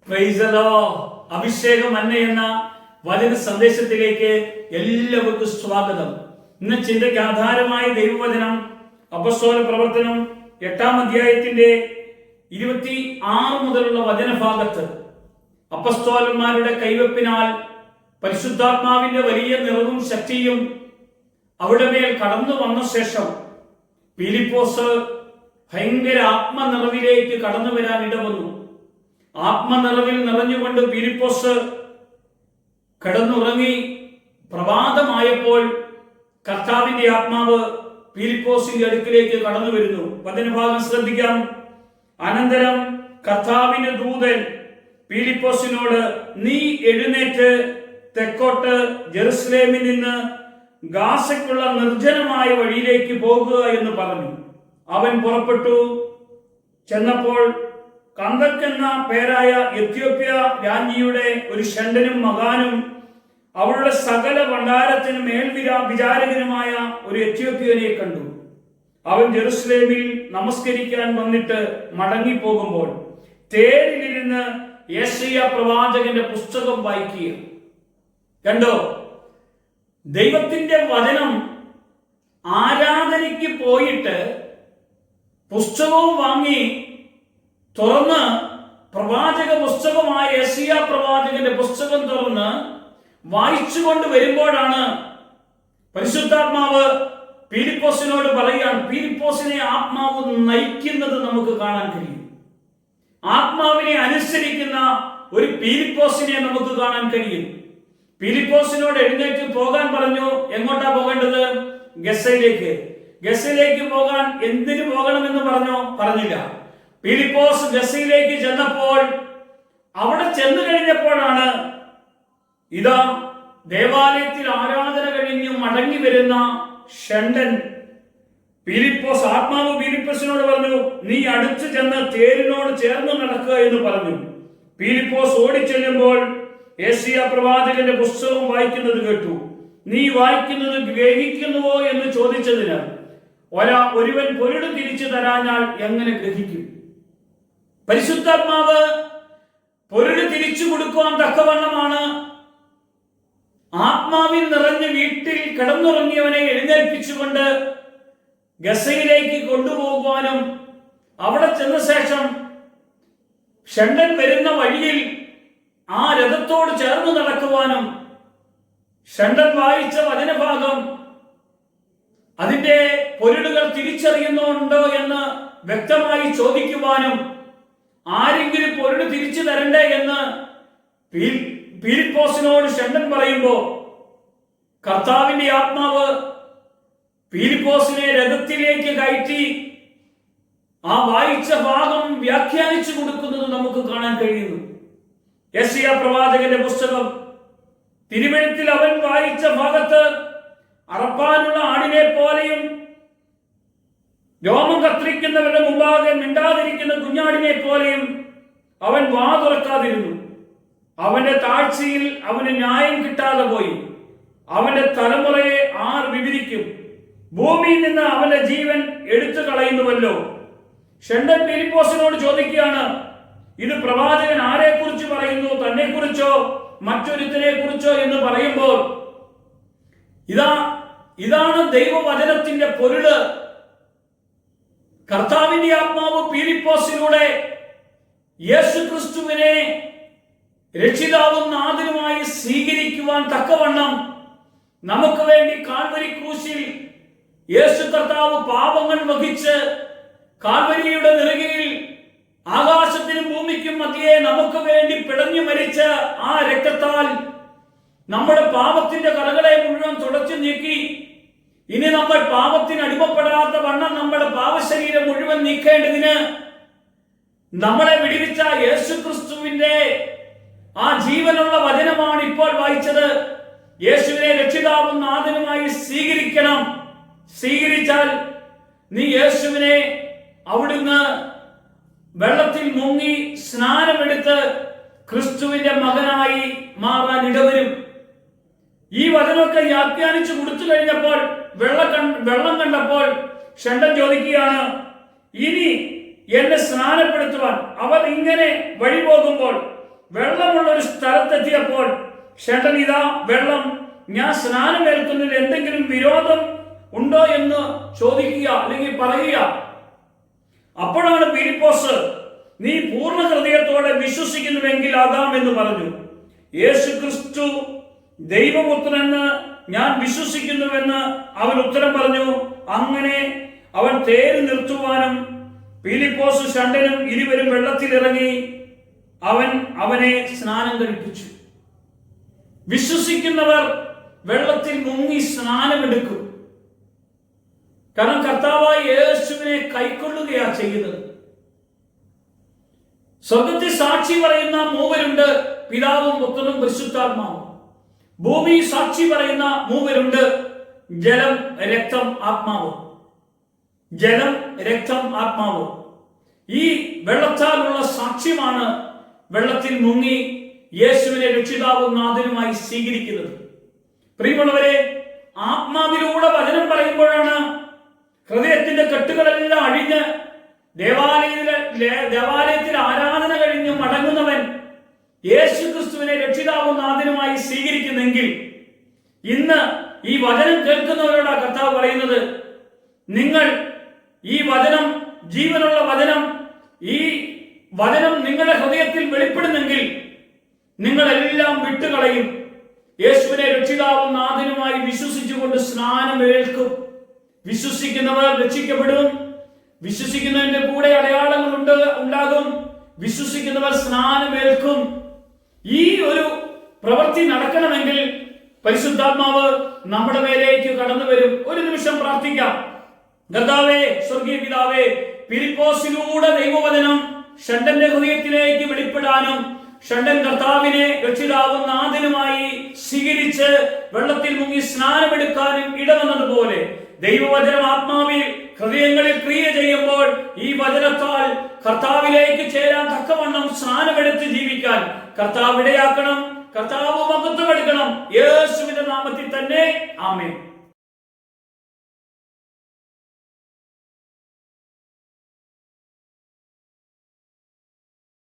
Praise the Lord. അഭിഷേകം അന്ന എന്ന വചന സന്ദേശത്തിലേക്ക് എല്ലാവർക്കും സ്വാഗതം. ഇന്ന് ചിന്തയ്ക്ക് ആധാരമായ ദൈവവചനം അപ്പോസ്തല പ്രവർത്തനം 8-ാം അധ്യായത്തിന്റെ 26 മുതലുള്ള വചനഭാഗത്ത് അപ്പോസ്തലന്മാരുടെ കൈവെപ്പിനാൽ പരിശുദ്ധാത്മാവിന്റെ വലിയ നിറവും ശക്തിയും അവിടെ മേൽ കടന്നു വന്ന ശേഷം ഫിലിപ്പോസ് ഭയങ്കര ആത്മനിറവിലേക്ക് കടന്നു വരാൻ ഇടവന്നു. ആത്മനിറവിൽ നിറഞ്ഞുകൊണ്ട് ഫിലിപ്പോസ് കിടന്നുറങ്ങി. പ്രഭാതമായപ്പോൾ കർത്താവിന്റെ ആത്മാവ് ഫിലിപ്പോസിന്റെ അടുക്കിലേക്ക് കടന്നു വരുന്നു. വചനഭാഗം ശ്രദ്ധിക്കാം. അനന്തരം കർത്താവിന്റെ ദൂതൻ ഫിലിപ്പോസിനോട്, നീ എഴുന്നേറ്റ് തെക്കോട്ട് ജെറുസലേമിൽ നിന്ന് ഗാസയ്ക്കുള്ള നിർജ്ജനമായ വഴിയിലേക്ക് പോകുക എന്ന് പറഞ്ഞു. അവൻ പുറപ്പെട്ടു. ചെന്നപ്പോൾ കന്ദക്ക് എന്ന പേരായ എത്യോപ്യ രാജ്ഞിയുടെ ഒരു ഷണ്ഡനും മകാനും അവളുടെ സകല ഭണ്ഡാരത്തിനും വിചാരകനുമായ ഒരു എത്യോപ്യനെ കണ്ടു. അവൻ ജെറുസലേമിൽ നമസ്കരിക്കാൻ വന്നിട്ട് മടങ്ങിപ്പോകുമ്പോൾ തേരിലിരുന്ന് യെശയ്യാ പ്രവാചകന്റെ പുസ്തകം വായിക്കുക. കണ്ടോ, ദൈവത്തിന്റെ വചനം ആരാധനയ്ക്ക് പോയിട്ട് പുസ്തകവും വാങ്ങി തുറന്ന് പ്രവാചക പുസ്തകമായ യെശയ്യാ പ്രവാചകന്റെ പുസ്തകം തുറന്ന് വായിച്ചുകൊണ്ട് വരുമ്പോഴാണ് പരിശുദ്ധാത്മാവ് ഫിലിപ്പോസിനോട് പറയുകയാണ്. ഫിലിപ്പോസിനെ ആത്മാവ് നയിക്കുന്നത് നമുക്ക് കാണാൻ കഴിയും. ആത്മാവിനെ അനുസരിക്കുന്ന ഒരു ഫിലിപ്പോസിനെ നമുക്ക് കാണാൻ കഴിയും. ഫിലിപ്പോസിനോട് എഴുന്നേറ്റ് പോകാൻ പറഞ്ഞു. എങ്ങോട്ടാ പോകേണ്ടത്? ഗസയിലേക്ക്. ഗസയിലേക്ക് പോകാൻ എന്തിനു പോകണമെന്ന് പറഞ്ഞില്ല. ഫിലിപ്പോസ് ഗസയിലേക്ക് ചെന്നപ്പോൾ അവിടെ ചെന്നു കഴിഞ്ഞപ്പോഴാണ് ഇതാ ദേവാലയത്തിൽ ആരാധന കഴിഞ്ഞു മടങ്ങി വരുന്ന ഷണ്ഡൻ ഫിലിപ്പോസ്. ആത്മാവ് ഫിലിപ്പോസിനോട് പറഞ്ഞു, നീ അടുത്ത് ചെന്ന് തേരിനോട് ചേർന്ന് നടക്കുക എന്ന് പറഞ്ഞു. ഫിലിപ്പോസ് ഓടിച്ചെല്ലുമ്പോൾ യെശയ്യാ പ്രവാചകന്റെ പുസ്തകം വായിക്കുന്നത് കേട്ടു. നീ വായിക്കുന്നത് ഗ്രഹിക്കുന്നുവോ എന്ന് ചോദിച്ചതിന് ഒരുവൻ പൊരുട് തിരിച്ചു തരാഞ്ഞാൽ എങ്ങനെ ഗ്രഹിക്കും? പരിശുദ്ധാത്മാവ് പൊരുട് തിരിച്ചു കൊടുക്കുവാൻ തക്കവണ്ണമാണ് ആത്മാവിൽ നിറഞ്ഞ് വീട്ടിൽ കിടന്നുറങ്ങിയവനെ എഴുന്നേൽപ്പിച്ചുകൊണ്ട് ഗസയിലേക്ക് കൊണ്ടുപോകുവാനും അവിടെ ചെന്ന ശേഷം ഷണ്ഡൻ വരുന്ന വഴിയിൽ ആ രഥത്തോട് ചേർന്ന് നടക്കുവാനും ഷണ്ഡൻ വായിച്ച വചനഭാഗം അതിന്റെ പൊരുളുകൾ തിരിച്ചറിയുന്നുണ്ടോ എന്ന് വ്യക്തമായി ചോദിക്കുവാനും ആരെങ്കിലും പൊരുട് തിരിച്ചു തരണ്ടേ എന്ന് ഫിലിപ്പോസിനോട് ഷണ്ഡൻ പറയുമ്പോ കർത്താവിന്റെ ആത്മാവ് ഫിലിപ്പോസിനെ രഥത്തിലേക്ക് കയറ്റി ആ വായിച്ച ഭാഗം വ്യാഖ്യാനിച്ചു കൊടുക്കുന്നത് നമുക്ക് കാണാൻ കഴിയുന്നു. യെശയ്യാ പ്രവാചകന്റെ പുസ്തകം തിരുവെഴുത്തിൽ അവൻ വായിച്ച ഭാഗത്ത് അറപ്പാനുള്ള ആടിനെ പോലെയും രോമം കത്രിക്കുന്നവരുടെ മുമ്പാകെ മിണ്ടാതിരിക്കുന്ന കുഞ്ഞാടിനെ പോലെയും അവൻ വാ തുറക്കാതിരുന്നു. അവന്റെ താഴ്ചയിൽ അവന് ന്യായം കിട്ടാതെ പോയി. അവന്റെ തലമുറയെ ആർ വിവരിക്കും? ഭൂമിയിൽ നിന്ന് അവന്റെ ജീവൻ എടുത്തു കളയുന്നുവല്ലോ. ഷണ്ഡൻ ഫിലിപ്പോസിനോട് ചോദിക്കുകയാണ്, ഇത് പ്രവാചകൻ ആരെ കുറിച്ച് പറയുന്നു? തന്നെ കുറിച്ചോ മറ്റൊരുത്തിനെ കുറിച്ചോ എന്ന് പറയുമ്പോൾ ഇതാണ് ദൈവവചനത്തിന്റെ പൊരുള്. കർത്താവിന്റെ ആത്മാവ് ഫിലിപ്പോസിലൂടെ യേശുക്രിസ്തുവിനെ രക്ഷിതാവും നാഥനുമായി സ്വീകരിക്കുവാൻ തക്കവണ്ണം നമുക്ക് വേണ്ടി കാൽവരി ക്രൂശിൽ യേശു കർത്താവ് പാപങ്ങൾ വഹിച്ച് കാൽവരിയുടെ നെറുകയിൽ ആകാശത്തിനും ഭൂമിക്കും മധ്യേ നമുക്ക് വേണ്ടി പിടഞ്ഞു മരിച്ച ആ രക്തത്താൽ നമ്മുടെ പാപത്തിന്റെ കറകളെ മുഴുവൻ തുടച്ചു നീക്കി ഇനി നമ്മൾ പാപത്തിന് അടിമപ്പെടാത്ത വണ്ണം നമ്മുടെ പാപശരീരം മുഴുവൻ നീക്കേണ്ടതിന് നമ്മളെ വിടുവിച്ച യേശുക്രിസ്തുവിന്റെ ആ ജീവനുള്ള വചനമാണ് ഇപ്പോൾ വായിച്ചത്. യേശുവിനെ രക്ഷിതാവും നാഥനുമായി സ്വീകരിക്കണം. സ്വീകരിച്ചാൽ നീ യേശുവിനെ അവിടുന്ന് വെള്ളത്തിൽ മുങ്ങി സ്നാനമെടുത്ത് ക്രിസ്തുവിന്റെ മകനായി മാറാൻ ഇടവരും. ഈ വചനമൊക്കെ വ്യാഖ്യാനിച്ചു കൊടുത്തു കഴിഞ്ഞപ്പോൾ വെള്ളം കണ്ടപ്പോൾ ഷണ്ഡൻ ചോദിക്കുകയാണ്, ഇനി എന്നെ സ്നാനപ്പെടുത്തുവാൻ അവർ ഇങ്ങനെ വഴി പോകുമ്പോൾ വെള്ളമുള്ള ഒരു സ്ഥലത്തെത്തിയപ്പോൾ ഷണ്ടൻ ഇതാ വെള്ളം, ഞാൻ സ്നാനം ഏൽക്കുന്നതിൽ എന്തെങ്കിലും വിരോധം ഉണ്ടോ എന്ന് ചോദിക്കുക അല്ലെങ്കിൽ പറയുക. അപ്പോഴാണ് ഫിലിപ്പോസ്, നീ പൂർണ്ണ ഹൃദയത്തോടെ വിശ്വസിക്കുന്നുവെങ്കിൽ ആകാം എന്ന് പറഞ്ഞു. യേശു ക്രിസ്തു ദൈവപുത്രനെന്ന് ഞാൻ വിശ്വസിക്കുന്നുവെന്ന് അവൻ ഉത്തരം പറഞ്ഞു. അങ്ങനെ അവൻ തേര് നിർത്തുവാനും ഫിലിപ്പോസ് ഷണ്ടനും ഇരുവരും വെള്ളത്തിലിറങ്ങി അവനെ സ്നാനം കഴിപ്പിച്ചു. വിശ്വസിക്കുന്നവർ വെള്ളത്തിൽ മുങ്ങി സ്നാനമെടുക്കും. കാരണം കർത്താവായ യേശുവിനെ കൈക്കൊള്ളുകയാ ചെയ്യുന്നത്. സ്വർഗത്തിൽ സാക്ഷി പറയുന്ന മൂവരുണ്ട്, പിതാവും പുത്രനും പരിശുദ്ധാത്മാവും. ഭൂമി സാക്ഷി പറയുന്ന മൂവരുണ്ട്, ജലം, രക്തം, ആത്മാവ്. ജലം, രക്തം, ആത്മാവ്. ഈ വെള്ളത്താലുള്ള സാക്ഷ്യമാണ് വെള്ളത്തിൽ മുങ്ങി യേശുവിനെ രക്ഷിതാവും നാഥനുമായി സ്വീകരിക്കുന്നത്. പ്രിയമുള്ളവരെ, ആത്മാവിലൂടെ വചനം പറയുമ്പോഴാണ് ഹൃദയത്തിന്റെ കെട്ടുകളെല്ലാം അഴിഞ്ഞ് ദേവാലയത്തിൽ ആരാധന കഴിഞ്ഞ് മടങ്ങുന്നവൻ യേശു ക്രിസ്തുവിനെ രക്ഷിതാവും നാഥനുമായി സ്വീകരിക്കുന്നെങ്കിൽ, ഇന്ന് ഈ വചനം കേൾക്കുന്നവരോടാ കർത്താവ് പറയുന്നത്, നിങ്ങൾ ഈ വചനം, ജീവനുള്ള വചനം, ഈ വചനം നിങ്ങളുടെ ഹൃദയത്തിൽ വെളിപ്പെടുന്നെങ്കിൽ നിങ്ങളെല്ലാം വിട്ടുകളയും. യേശുവിനെ രക്ഷിതാവും നാഥനുമായി വിശ്വസിച്ചുകൊണ്ട് സ്നാനമേൽക്കും. വിശ്വസിക്കുന്നവർ രക്ഷിക്കപ്പെടും. വിശ്വസിക്കുന്നതിന്റെ കൂടെ അടയാളങ്ങൾ ഉണ്ടാകും. വിശ്വസിക്കുന്നവർ സ്നാനമേൽക്കും. ഈ ഒരു പ്രവൃത്തി നടക്കണമെങ്കിൽ പരിശുദ്ധാത്മാവ് നമ്മുടെ മേലേക്ക് കടന്നു വരും. ഒരു നിമിഷം പ്രാർത്ഥിക്കാം. കർത്താവേ, സ്വർഗീയ പിതാവേ, ഫിലിപ്പോസിലൂടെ ദൈവവചനം ഷണ്ടന്റെ ഹൃദയത്തിലേക്ക് വെളിപ്പെടാനും ഷണ്ടൻ കർത്താവിനെ രക്ഷിതാവും നാഥനുമായി സ്വീകരിച്ച് വെള്ളത്തിൽ മുങ്ങി സ്നാനമെടുക്കാനും ഇടവന്നതുപോലെ ദൈവവചനം ആത്മാവിൽ ഹൃദയങ്ങളിൽ ക്രിയ ചെയ്യുമ്പോൾ ഈ വചനത്താൽ കർത്താവിലേക്ക് ചേരാൻ തക്കവണ്ണം സ്നാനമെടുത്ത് ജീവിക്കാൻ കർത്താവ് ഇടയാക്കണം. കർത്താവ് മഹത്വമെടുക്കണം. യേശുവിന്റെ നാമത്തിൽ തന്നെ ആമേൻ.